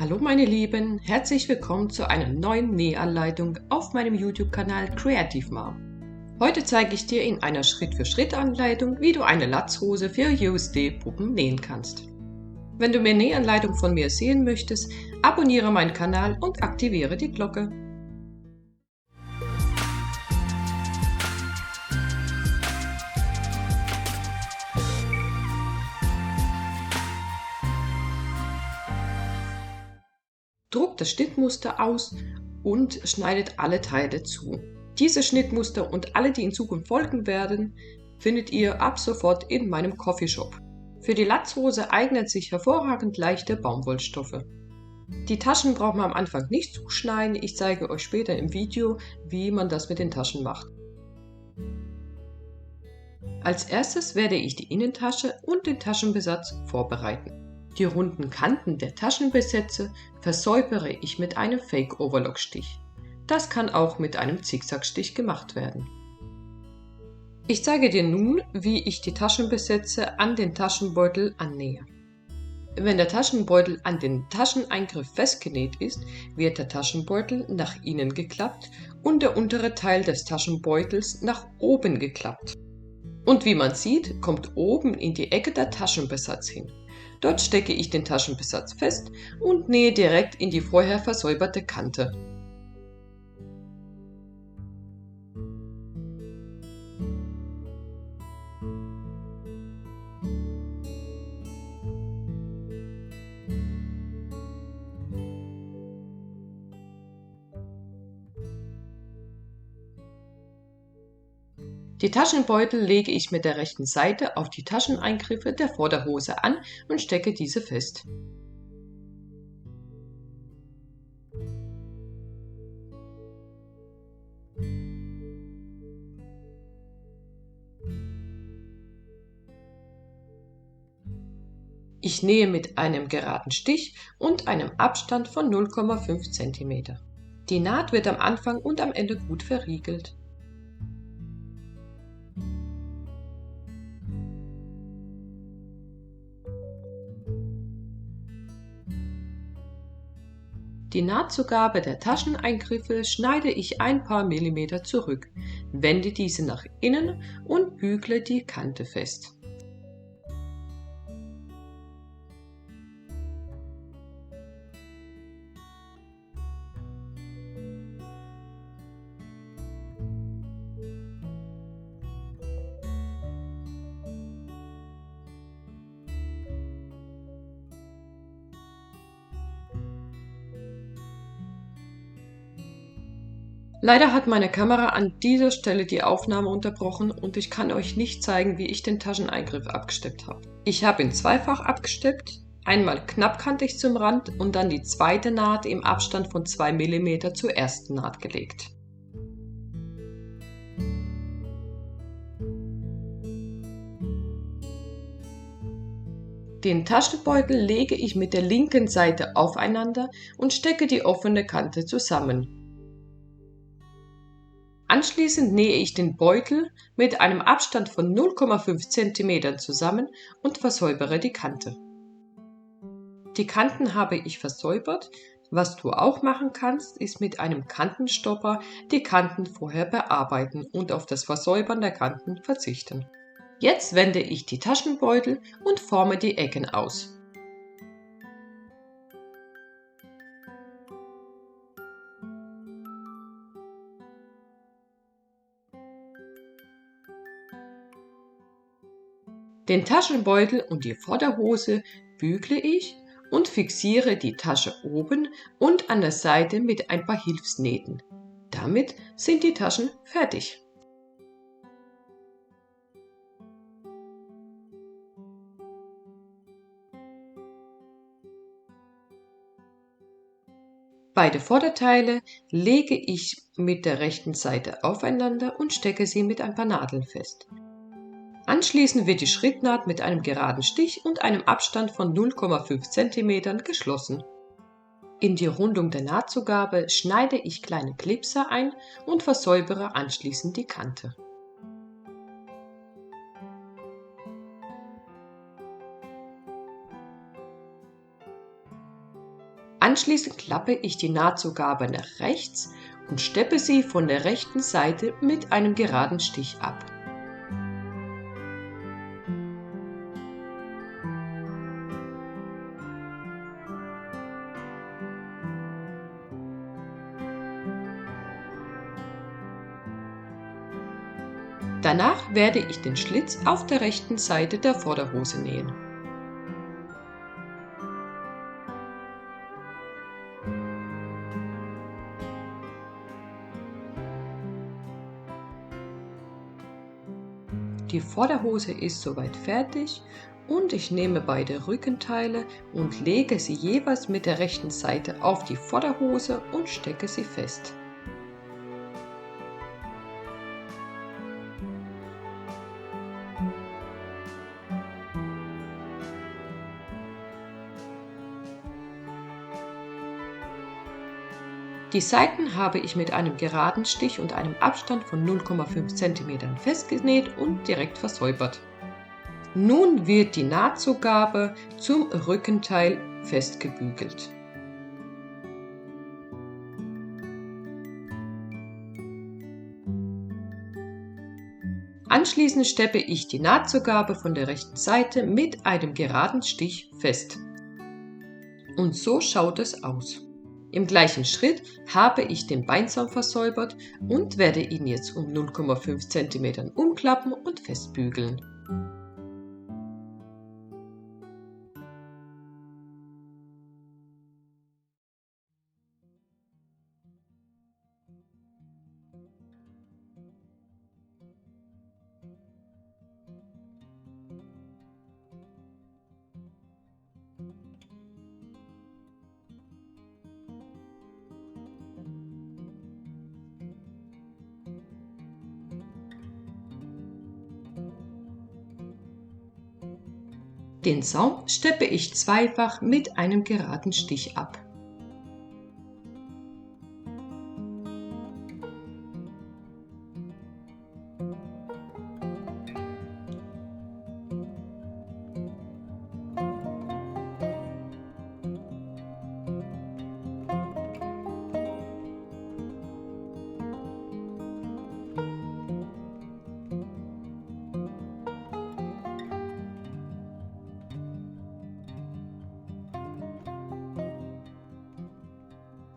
Hallo meine Lieben, herzlich willkommen zu einer neuen Nähanleitung auf meinem YouTube-Kanal Creative Mom. Heute zeige ich dir in einer Schritt-für-Schritt-Anleitung, wie du eine Latzhose für USD-Puppen nähen kannst. Wenn du mehr Nähanleitungen von mir sehen möchtest, abonniere meinen Kanal und aktiviere die Glocke. Druckt das Schnittmuster aus und schneidet alle Teile zu. Diese Schnittmuster und alle, die in Zukunft folgen werden, findet ihr ab sofort in meinem Coffeeshop. Für die Latzhose eignen sich hervorragend leichte Baumwollstoffe. Die Taschen braucht man am Anfang nicht zuschneiden, ich zeige euch später im Video, wie man das mit den Taschen macht. Als erstes werde ich die Innentasche und den Taschenbesatz vorbereiten. Die runden Kanten der Taschenbesätze versäubere ich mit einem Fake Overlock Stich. Das kann auch mit einem Zickzackstich gemacht werden. Ich zeige dir nun, wie ich die Taschenbesätze an den Taschenbeutel annähe. Wenn der Taschenbeutel an den Tascheneingriff festgenäht ist, wird der Taschenbeutel nach innen geklappt und der untere Teil des Taschenbeutels nach oben geklappt. Und wie man sieht, kommt oben in die Ecke der Taschenbesatz hin. Dort stecke ich den Taschenbesatz fest und nähe direkt in die vorher versäuberte Kante. Die Taschenbeutel lege ich mit der rechten Seite auf die Tascheneingriffe der Vorderhose an und stecke diese fest. Ich nähe mit einem geraden Stich und einem Abstand von 0,5 cm. Die Naht wird am Anfang und am Ende gut verriegelt. Die Nahtzugabe der Tascheneingriffe schneide ich ein paar Millimeter zurück, wende diese nach innen und bügle die Kante fest. Leider hat meine Kamera an dieser Stelle die Aufnahme unterbrochen und ich kann euch nicht zeigen, wie ich den Tascheneingriff abgesteppt habe. Ich habe ihn zweifach abgesteppt, einmal knappkantig zum Rand und dann die zweite Naht im Abstand von 2 mm zur ersten Naht gelegt. Den Taschenbeutel lege ich mit der linken Seite aufeinander und stecke die offene Kante zusammen. Anschließend nähe ich den Beutel mit einem Abstand von 0,5 cm zusammen und versäubere die Kante. Die Kanten habe ich versäubert. Was du auch machen kannst, ist mit einem Kantenstopper die Kanten vorher bearbeiten und auf das Versäubern der Kanten verzichten. Jetzt wende ich die Taschenbeutel und forme die Ecken aus. Den Taschenbeutel und die Vorderhose bügle ich und fixiere die Tasche oben und an der Seite mit ein paar Hilfsnähten. Damit sind die Taschen fertig. Beide Vorderteile lege ich mit der rechten Seite aufeinander und stecke sie mit ein paar Nadeln fest. Anschließend wird die Schrittnaht mit einem geraden Stich und einem Abstand von 0,5 cm geschlossen. In die Rundung der Nahtzugabe schneide ich kleine Clipser ein und versäubere anschließend die Kante. Anschließend klappe ich die Nahtzugabe nach rechts und steppe sie von der rechten Seite mit einem geraden Stich ab. Danach werde ich den Schlitz auf der rechten Seite der Vorderhose nähen. Die Vorderhose ist soweit fertig und ich nehme beide Rückenteile und lege sie jeweils mit der rechten Seite auf die Vorderhose und stecke sie fest. Die Seiten habe ich mit einem geraden Stich und einem Abstand von 0,5 cm festgenäht und direkt versäubert. Nun wird die Nahtzugabe zum Rückenteil festgebügelt. Anschließend steppe ich die Nahtzugabe von der rechten Seite mit einem geraden Stich fest. Und so schaut es aus. Im gleichen Schritt habe ich den Beinsaum versäubert und werde ihn jetzt um 0,5 cm umklappen und festbügeln. Den Saum steppe ich zweifach mit einem geraden Stich ab.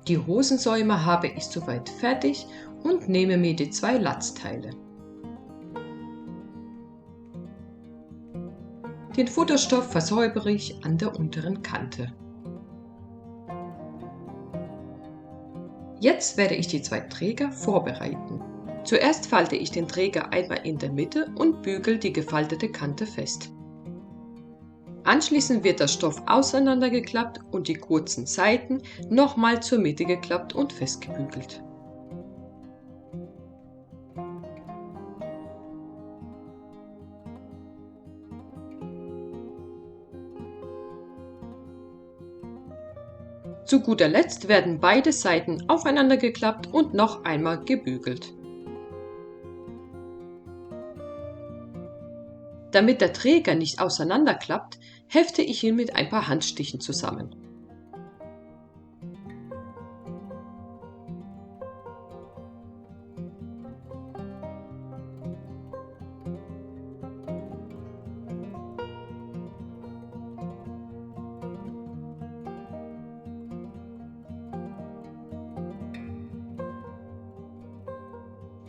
Die Hosensäume habe ich soweit fertig und nehme mir die 2 Latzteile. Den Futterstoff versäubere ich an der unteren Kante. Jetzt werde ich die 2 Träger vorbereiten. Zuerst falte ich den Träger einmal in der Mitte und bügele die gefaltete Kante fest. Anschließend wird der Stoff auseinandergeklappt und die kurzen Seiten nochmal zur Mitte geklappt und festgebügelt. Zu guter Letzt werden beide Seiten aufeinander geklappt und noch einmal gebügelt. Damit der Träger nicht auseinanderklappt, hefte ich ihn mit ein paar Handstichen zusammen.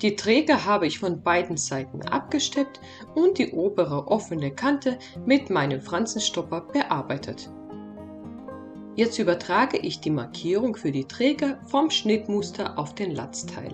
Die Träger habe ich von beiden Seiten abgesteppt und die obere offene Kante mit meinem Franzenstopper bearbeitet. Jetzt übertrage ich die Markierung für die Träger vom Schnittmuster auf den Latzteil.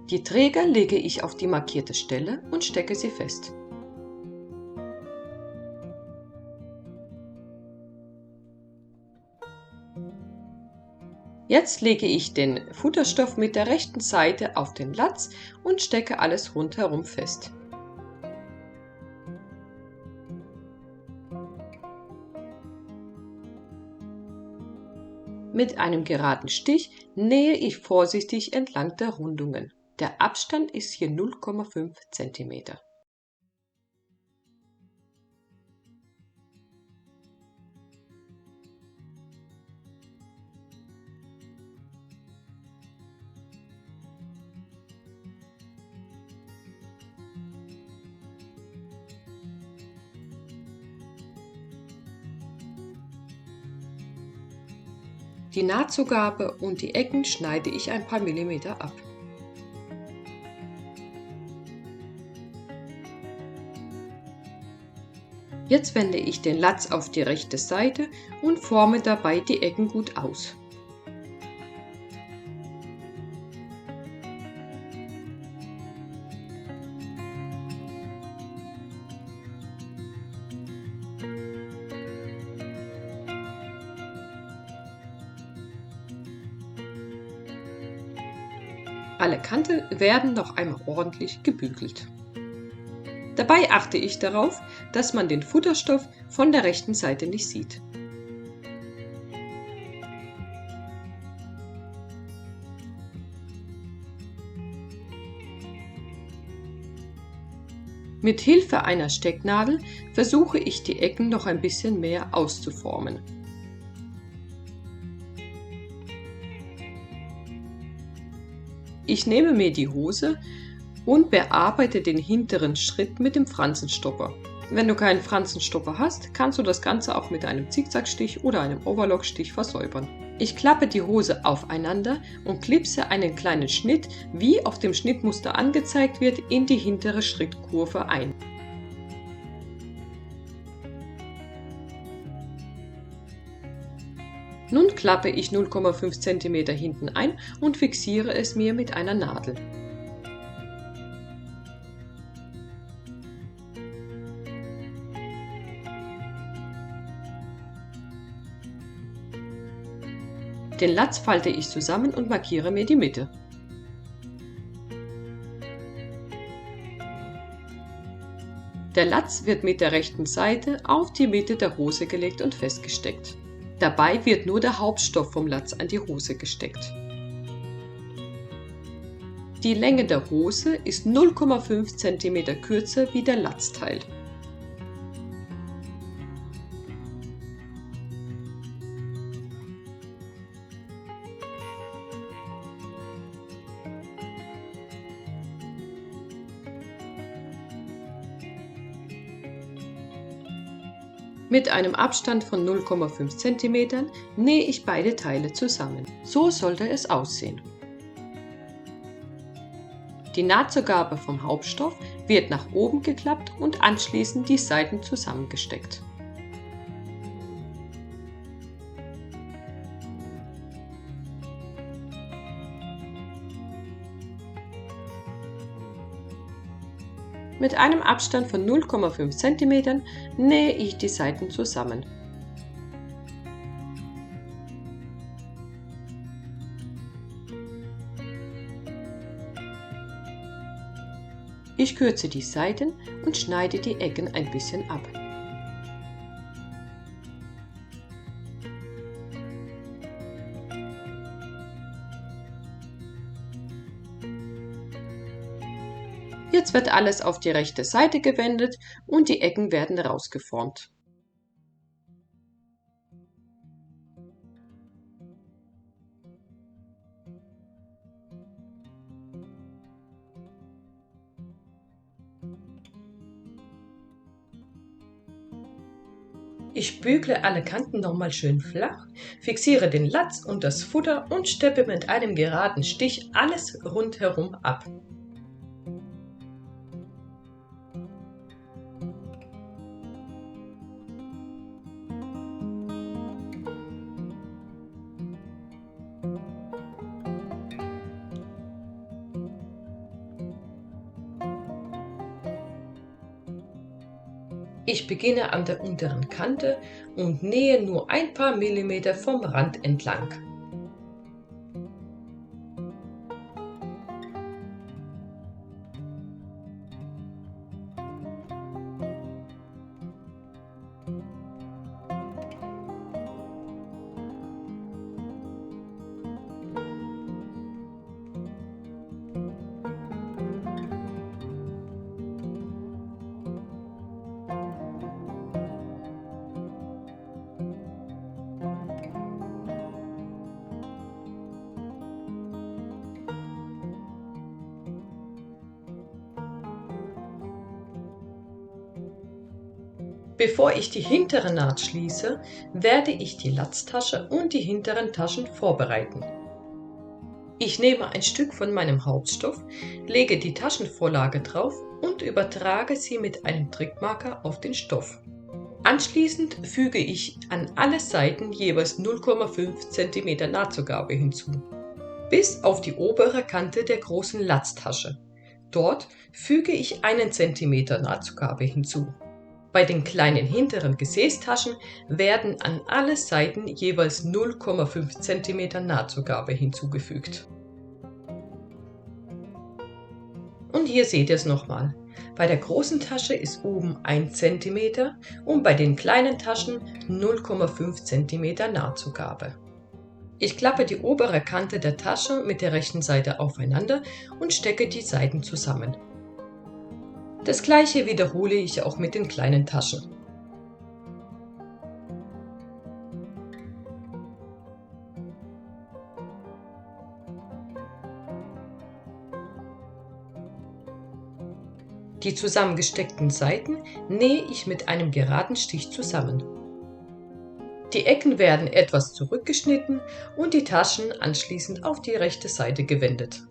Die Träger lege ich auf die markierte Stelle und stecke sie fest. Jetzt lege ich den Futterstoff mit der rechten Seite auf den Latz und stecke alles rundherum fest. Mit einem geraden Stich nähe ich vorsichtig entlang der Rundungen. Der Abstand ist hier 0,5 cm. Die Nahtzugabe und die Ecken schneide ich ein paar Millimeter ab. Jetzt wende ich den Latz auf die rechte Seite und forme dabei die Ecken gut aus. Alle Kanten werden noch einmal ordentlich gebügelt. Dabei achte ich darauf, dass man den Futterstoff von der rechten Seite nicht sieht. Mit Hilfe einer Stecknadel versuche ich die Ecken noch ein bisschen mehr auszuformen. Ich nehme mir die Hose und bearbeite den hinteren Schritt mit dem Franzenstopper. Wenn du keinen Franzenstopper hast, kannst du das Ganze auch mit einem Zickzackstich oder einem Overlockstich versäubern. Ich klappe die Hose aufeinander und klipse einen kleinen Schnitt, wie auf dem Schnittmuster angezeigt wird, in die hintere Schrittkurve ein. Nun klappe ich 0,5 cm hinten ein und fixiere es mir mit einer Nadel. Den Latz falte ich zusammen und markiere mir die Mitte. Der Latz wird mit der rechten Seite auf die Mitte der Hose gelegt und festgesteckt. Dabei wird nur der Hauptstoff vom Latz an die Hose gesteckt. Die Länge der Hose ist 0,5 cm kürzer wie der Latzteil. Mit einem Abstand von 0,5 cm nähe ich beide Teile zusammen. So sollte es aussehen. Die Nahtzugabe vom Hauptstoff wird nach oben geklappt und anschließend die Seiten zusammengesteckt. Mit einem Abstand von 0,5 cm nähe ich die Seiten zusammen. Ich kürze die Seiten und schneide die Ecken ein bisschen ab. Jetzt wird alles auf die rechte Seite gewendet und die Ecken werden rausgeformt. Ich bügle alle Kanten nochmal schön flach, fixiere den Latz und das Futter und steppe mit einem geraden Stich alles rundherum ab. Ich beginne an der unteren Kante und nähe nur ein paar Millimeter vom Rand entlang. Bevor ich die hintere Naht schließe, werde ich die Latztasche und die hinteren Taschen vorbereiten. Ich nehme ein Stück von meinem Hauptstoff, lege die Taschenvorlage drauf und übertrage sie mit einem Trickmarker auf den Stoff. Anschließend füge ich an alle Seiten jeweils 0,5 cm Nahtzugabe hinzu, bis auf die obere Kante der großen Latztasche. Dort füge ich 1 cm Nahtzugabe hinzu. Bei den kleinen hinteren Gesäßtaschen werden an alle Seiten jeweils 0,5 cm Nahtzugabe hinzugefügt. Und hier seht ihr es nochmal. Bei der großen Tasche ist oben 1 cm und bei den kleinen Taschen 0,5 cm Nahtzugabe. Ich klappe die obere Kante der Tasche mit der rechten Seite aufeinander und stecke die Seiten zusammen. Das gleiche wiederhole ich auch mit den kleinen Taschen. Die zusammengesteckten Seiten nähe ich mit einem geraden Stich zusammen. Die Ecken werden etwas zurückgeschnitten und die Taschen anschließend auf die rechte Seite gewendet.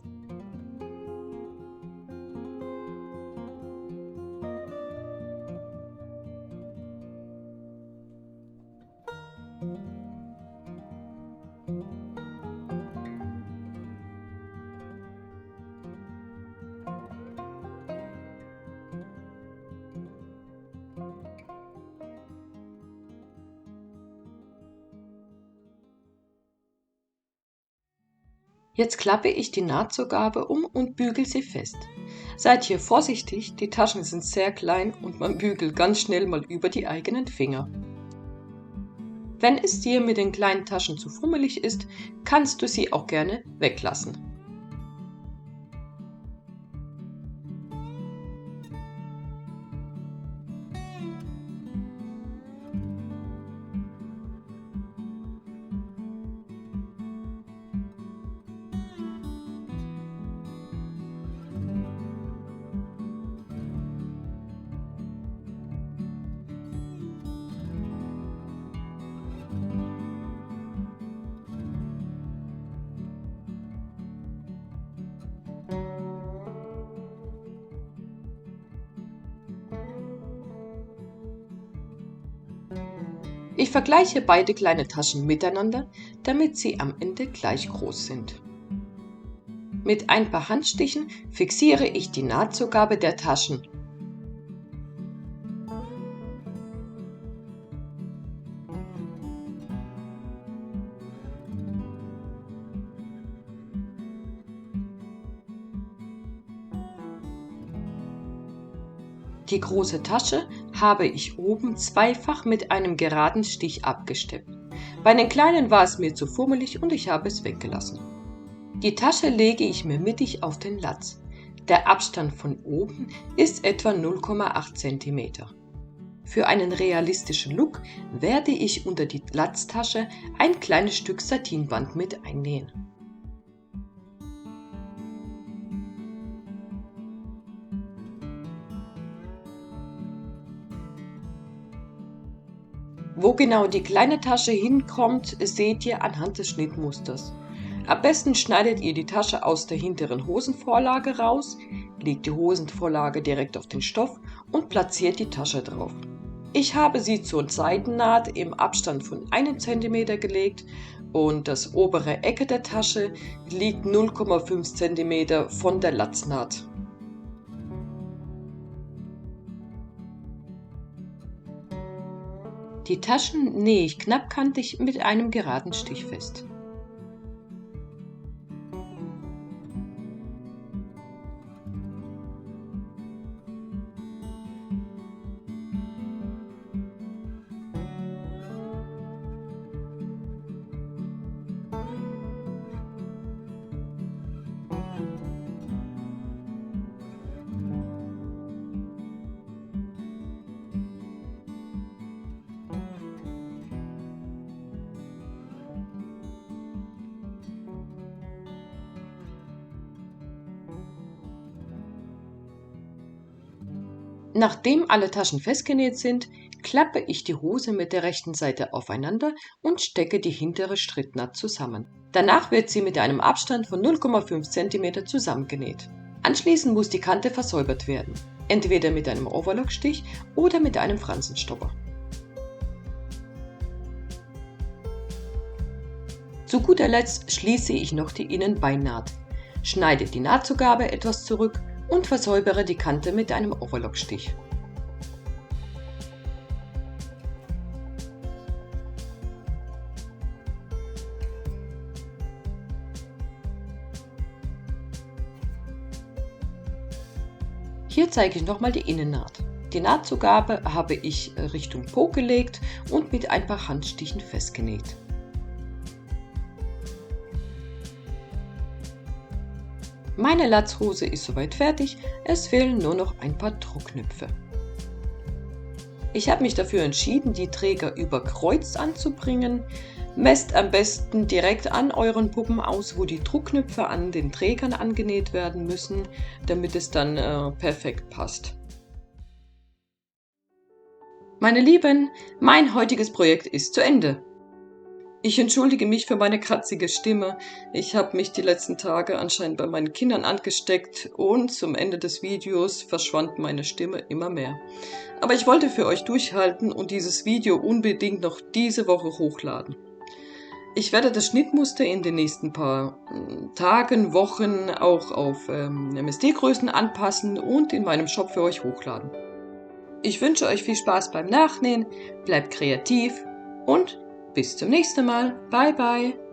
Jetzt klappe ich die Nahtzugabe um und bügel sie fest. Seid hier vorsichtig, die Taschen sind sehr klein und man bügelt ganz schnell mal über die eigenen Finger. Wenn es dir mit den kleinen Taschen zu fummelig ist, kannst du sie auch gerne weglassen. Ich vergleiche beide kleine Taschen miteinander, damit sie am Ende gleich groß sind. Mit ein paar Handstichen fixiere ich die Nahtzugabe der Taschen. Die große Tasche habe ich oben zweifach mit einem geraden Stich abgesteppt. Bei den kleinen war es mir zu fummelig und ich habe es weggelassen. Die Tasche lege ich mir mittig auf den Latz. Der Abstand von oben ist etwa 0,8 cm. Für einen realistischen Look werde ich unter die Latztasche ein kleines Stück Satinband mit einnähen. Wo genau die kleine Tasche hinkommt, seht ihr anhand des Schnittmusters. Am besten schneidet ihr die Tasche aus der hinteren Hosenvorlage raus, legt die Hosenvorlage direkt auf den Stoff und platziert die Tasche drauf. Ich habe sie zur Seitennaht im Abstand von 1 cm gelegt und das obere Ecke der Tasche liegt 0,5 cm von der Latznaht. Die Taschen nähe ich knappkantig mit einem geraden Stich fest. Nachdem alle Taschen festgenäht sind, klappe ich die Hose mit der rechten Seite aufeinander und stecke die hintere Strittnaht zusammen. Danach wird sie mit einem Abstand von 0,5 cm zusammengenäht. Anschließend muss die Kante versäubert werden, entweder mit einem Overlockstich oder mit einem Fransenstopper. Zu guter Letzt schließe ich noch die Innenbeinnaht, schneide die Nahtzugabe etwas zurück und versäubere die Kante mit einem Overlockstich. Hier zeige ich nochmal die Innennaht. Die Nahtzugabe habe ich Richtung Po gelegt und mit ein paar Handstichen festgenäht. Meine Latzhose ist soweit fertig, es fehlen nur noch ein paar Druckknöpfe. Ich habe mich dafür entschieden, die Träger über Kreuz anzubringen. Messt am besten direkt an euren Puppen aus, wo die Druckknöpfe an den Trägern angenäht werden müssen, damit es dann perfekt passt. Meine Lieben, mein heutiges Projekt ist zu Ende. Ich entschuldige mich für meine kratzige Stimme. Ich habe mich die letzten Tage anscheinend bei meinen Kindern angesteckt und zum Ende des Videos verschwand meine Stimme immer mehr. Aber ich wollte für euch durchhalten und dieses Video unbedingt noch diese Woche hochladen. Ich werde das Schnittmuster in den nächsten paar Tagen, Wochen auch auf MSD-Größen anpassen und in meinem Shop für euch hochladen. Ich wünsche euch viel Spaß beim Nachnähen, bleibt kreativ und bis zum nächsten Mal. Bye bye!